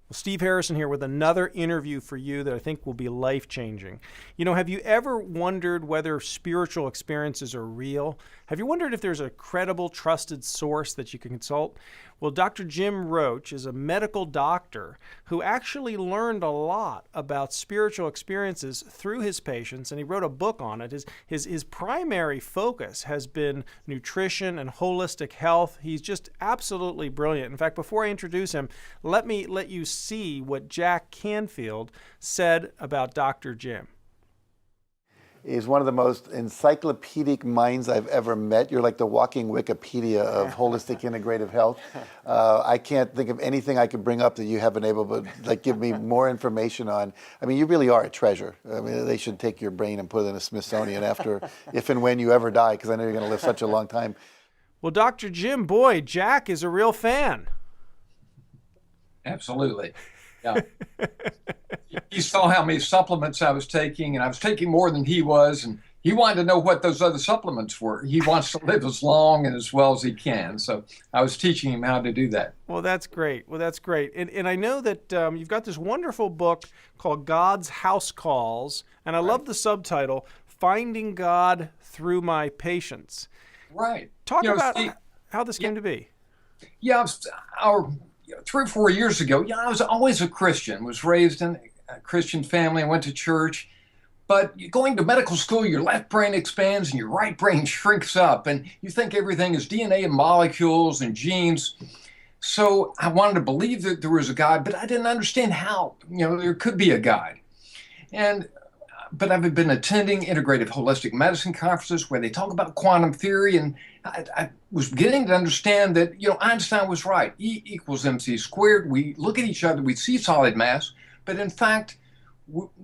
Well, Steve Harrison here with another interview for you that I think will be life-changing. Have you ever wondered whether spiritual experiences are real? Have you wondered if there's a credible, trusted source that you can consult? Well, Dr. Jim Roach is a medical doctor who actually learned a lot about spiritual experiences through his patients, and he wrote a book on it. His primary focus has been nutrition and holistic health. He's just absolutely brilliant. In fact, before I introduce him, let me let you see what Jack Canfield said about Dr. Jim. He's one of the most encyclopedic minds I've ever met. You're like the walking Wikipedia of holistic integrative health. I can't think of anything I could bring up that you haven't able to give me more information on. I mean, you really are a treasure. I mean, they should take your brain and put it in a Smithsonian after, if and when you ever die, because I know you're going to live such a long time. Well, Dr. Jim, boy, Jack is a real fan. Absolutely. Yeah. He saw how many supplements I was taking, and I was taking more than he was, and he wanted to know what those other supplements were. He wants to live as long and as well as he can, so I was teaching him how to do that. Well, that's great. And I know that you've got this wonderful book called God's House Calls, and I love the subtitle, Finding God Through My Patients. Right. Talk about how this came to be. Yeah, 3 or 4 years ago, I was always a Christian, was raised in a Christian family. I went to church. But going to medical school, your left brain expands and your right brain shrinks up. And you think everything is DNA and molecules and genes. So I wanted to believe that there was a God, but I didn't understand how, there could be a God. But I've been attending integrative holistic medicine conferences where they talk about quantum theory, and I was beginning to understand that, Einstein was right. E equals mc squared. We look at each other, we see solid mass, but in fact,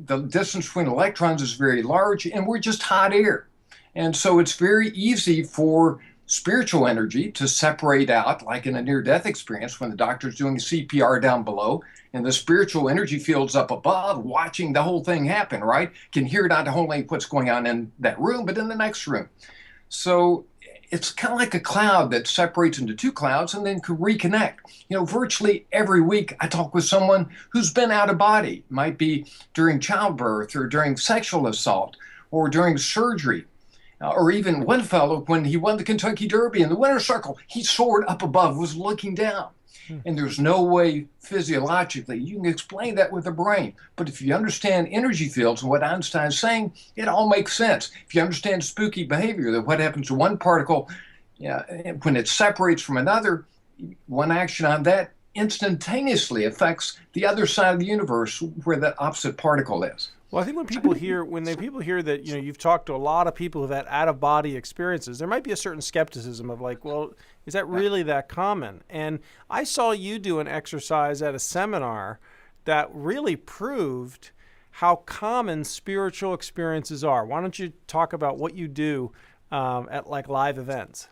the distance between electrons is very large, and we're just hot air. And so it's very easy for spiritual energy to separate out, like in a near-death experience when the doctor's doing CPR down below, and the spiritual energy field's up above watching the whole thing happen, right? Can hear not only what's going on in that room, but in the next room. So it's kind of like a cloud that separates into two clouds and then can reconnect. Virtually every week I talk with someone who's been out of body. It might be during childbirth or during sexual assault or during surgery. Or even one fellow, when he won the Kentucky Derby in the winner's circle, he soared up above, was looking down. And there's no way physiologically you can explain that with the brain. But if you understand energy fields and what Einstein's saying, it all makes sense. If you understand spooky behavior, that what happens to one particle, when it separates from another, one action on that instantaneously affects the other side of the universe where that opposite particle is. Well, I think when people hear that, you've talked to a lot of people who've had out-of-body experiences, there might be a certain skepticism of well, is that really that common? And I saw you do an exercise at a seminar that really proved how common spiritual experiences are. Why don't you talk about what you do at live events?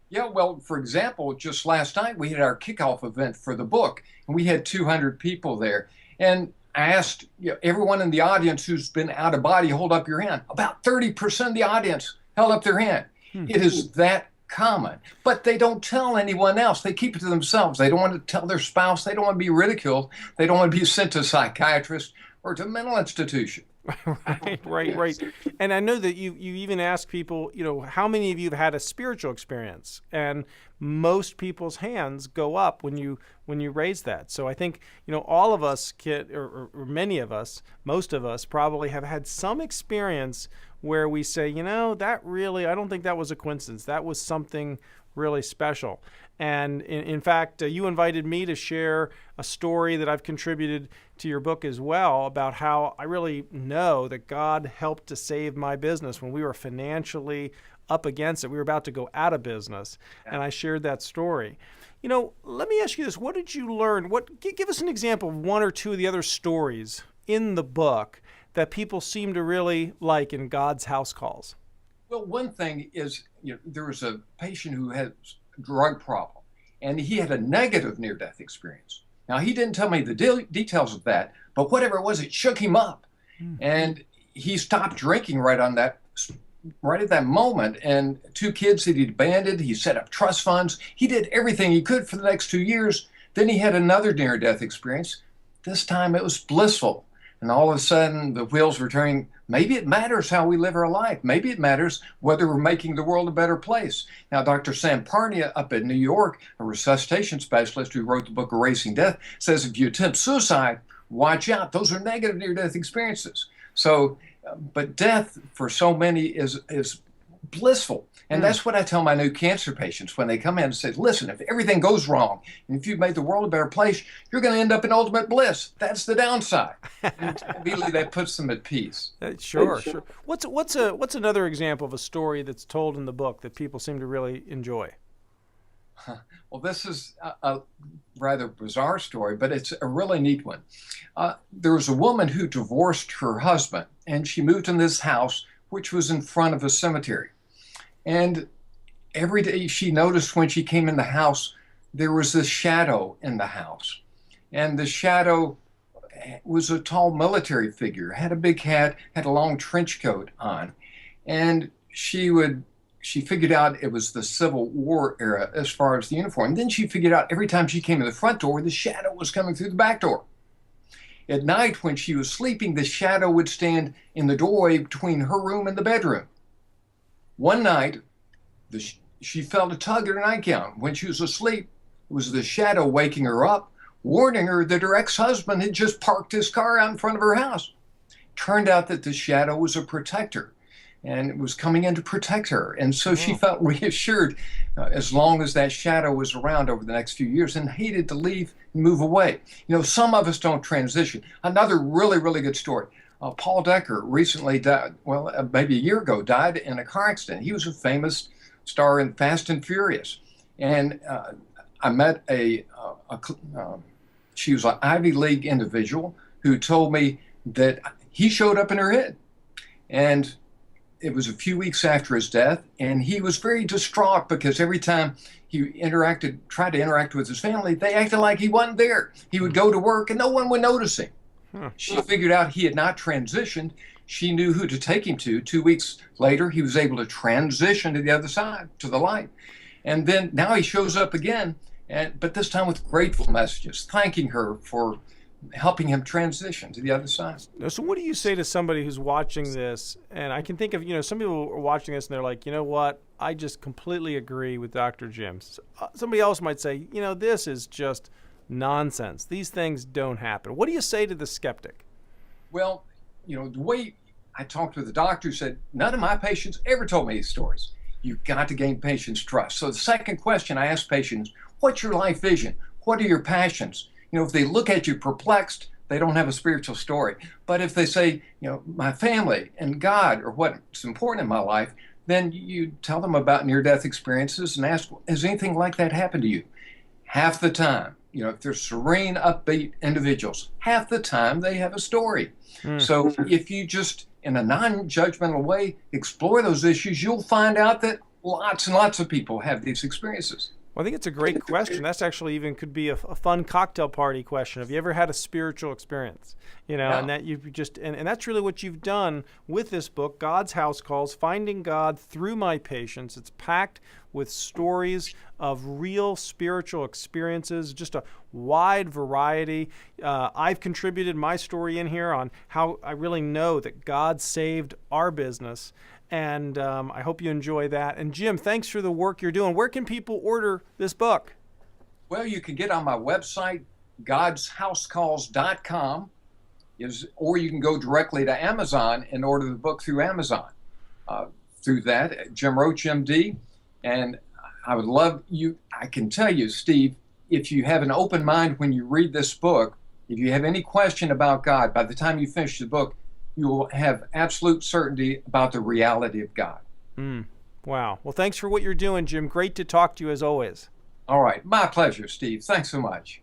Yeah, well, for example, just last night we had our kickoff event for the book, and we had 200 people there. And I asked everyone in the audience who's been out of body, hold up your hand. About 30% of the audience held up their hand. It is that common. But they don't tell anyone else. They keep it to themselves. They don't want to tell their spouse. They don't want to be ridiculed. They don't want to be sent to a psychiatrist or to a mental institution. Right. And I know that you even ask people, how many of you have had a spiritual experience? And most people's hands go up when you raise that. So I think, all of us or many of us, most of us probably have had some experience where we say, that really, I don't think that was a coincidence. That was something really special. And in fact, you invited me to share a story that I've contributed to your book as well about how I really know that God helped to save my business when we were financially up against it. We were about to go out of business, and I shared that story. Let me ask you this. What did you learn? Give us an example of one or two of the other stories in the book that people seem to really like in God's House Calls. Well, one thing is, there was a patient who had a drug problem, and he had a negative near-death experience. Now, he didn't tell me the details of that, but whatever it was, it shook him up. And he stopped drinking right at that moment. And 2 kids that he'd abandoned, he set up trust funds. He did everything he could for the next 2 years. Then he had another near-death experience. this time it was blissful. And all of a sudden, the wheels were turning. Maybe it matters how we live our life. Maybe it matters whether we're making the world a better place. Now, Dr. Sam Parnia up in New York, a resuscitation specialist who wrote the book Erasing Death, says if you attempt suicide, watch out. Those are negative near-death experiences. So, but death for so many is blissful. And that's what I tell my new cancer patients when they come in and say, listen, if everything goes wrong, and if you've made the world a better place, you're going to end up in ultimate bliss. That's the downside. And immediately that puts them at peace. Sure. What's another example of a story that's told in the book that people seem to really enjoy? Well, this is a rather bizarre story, but it's a really neat one. There was a woman who divorced her husband, and she moved in this house, which was in front of a cemetery. And every day she noticed when she came in the house, there was this shadow in the house. And the shadow was a tall military figure, had a big hat, had a long trench coat on. And she figured out it was the Civil War era as far as the uniform. And then she figured out every time she came to the front door, the shadow was coming through the back door. At night, when she was sleeping, the shadow would stand in the doorway between her room and the bedroom. One night, she felt a tug at her nightgown. When she was asleep, it was the shadow waking her up, warning her that her ex-husband had just parked his car out in front of her house. Turned out that the shadow was a protector, and it was coming in to protect her. And so she felt reassured as long as that shadow was around over the next few years, and hated to leave and move away. You know, some of us don't transition. Another really, really good story. Paul Decker recently died, maybe a year ago, died in a car accident. He was a famous star in Fast and Furious. And I met she was an Ivy League individual who told me that he showed up in her head. And it was a few weeks after his death, and he was very distraught because every time he tried to interact with his family, they acted like he wasn't there. He would go to work and no one would notice him. She figured out he had not transitioned. She knew who to take him to. 2 weeks later, he was able to transition to the other side, to the light. And then now he shows up again, but this time with grateful messages, thanking her for helping him transition to the other side. So what do you say to somebody who's watching this? And I can think of, some people are watching this and they're like, you know what? I just completely agree with Dr. Jim. Somebody else might say, this is just nonsense. These things don't happen. What do you say to the skeptic? Well, the way I talked with the doctor who said, none of my patients ever told me these stories. You've got to gain patients' trust. So the second question I ask patients, what's your life vision? What are your passions? If they look at you perplexed, they don't have a spiritual story. But if they say, my family and God are what's important in my life, then you tell them about near-death experiences and ask, has anything like that happened to you? Half the time, if they're serene, upbeat individuals, half the time they have a story. So if you just, in a non-judgmental way, explore those issues, you'll find out that lots and lots of people have these experiences. Well, I think it's a great question. That's actually even could be a fun cocktail party question. Have you ever had a spiritual experience? And that you've just, and that's really what you've done with this book, God's House Calls, Finding God Through My Patients. It's packed with stories of real spiritual experiences, just a wide variety. I've contributed my story in here on how I really know that God saved our business. And I hope you enjoy that. And Jim, thanks for the work you're doing. Where can people order this book? Well, you can get on my website, godshousecalls.com, or you can go directly to Amazon and order the book through Amazon. Through that, Jim Roach, MD. And I would love you, I can tell you, Steve, if you have an open mind when you read this book, if you have any question about God, by the time you finish the book, you will have absolute certainty about the reality of God. Wow. Well, thanks for what you're doing, Jim. Great to talk to you as always. All right. My pleasure, Steve. Thanks so much.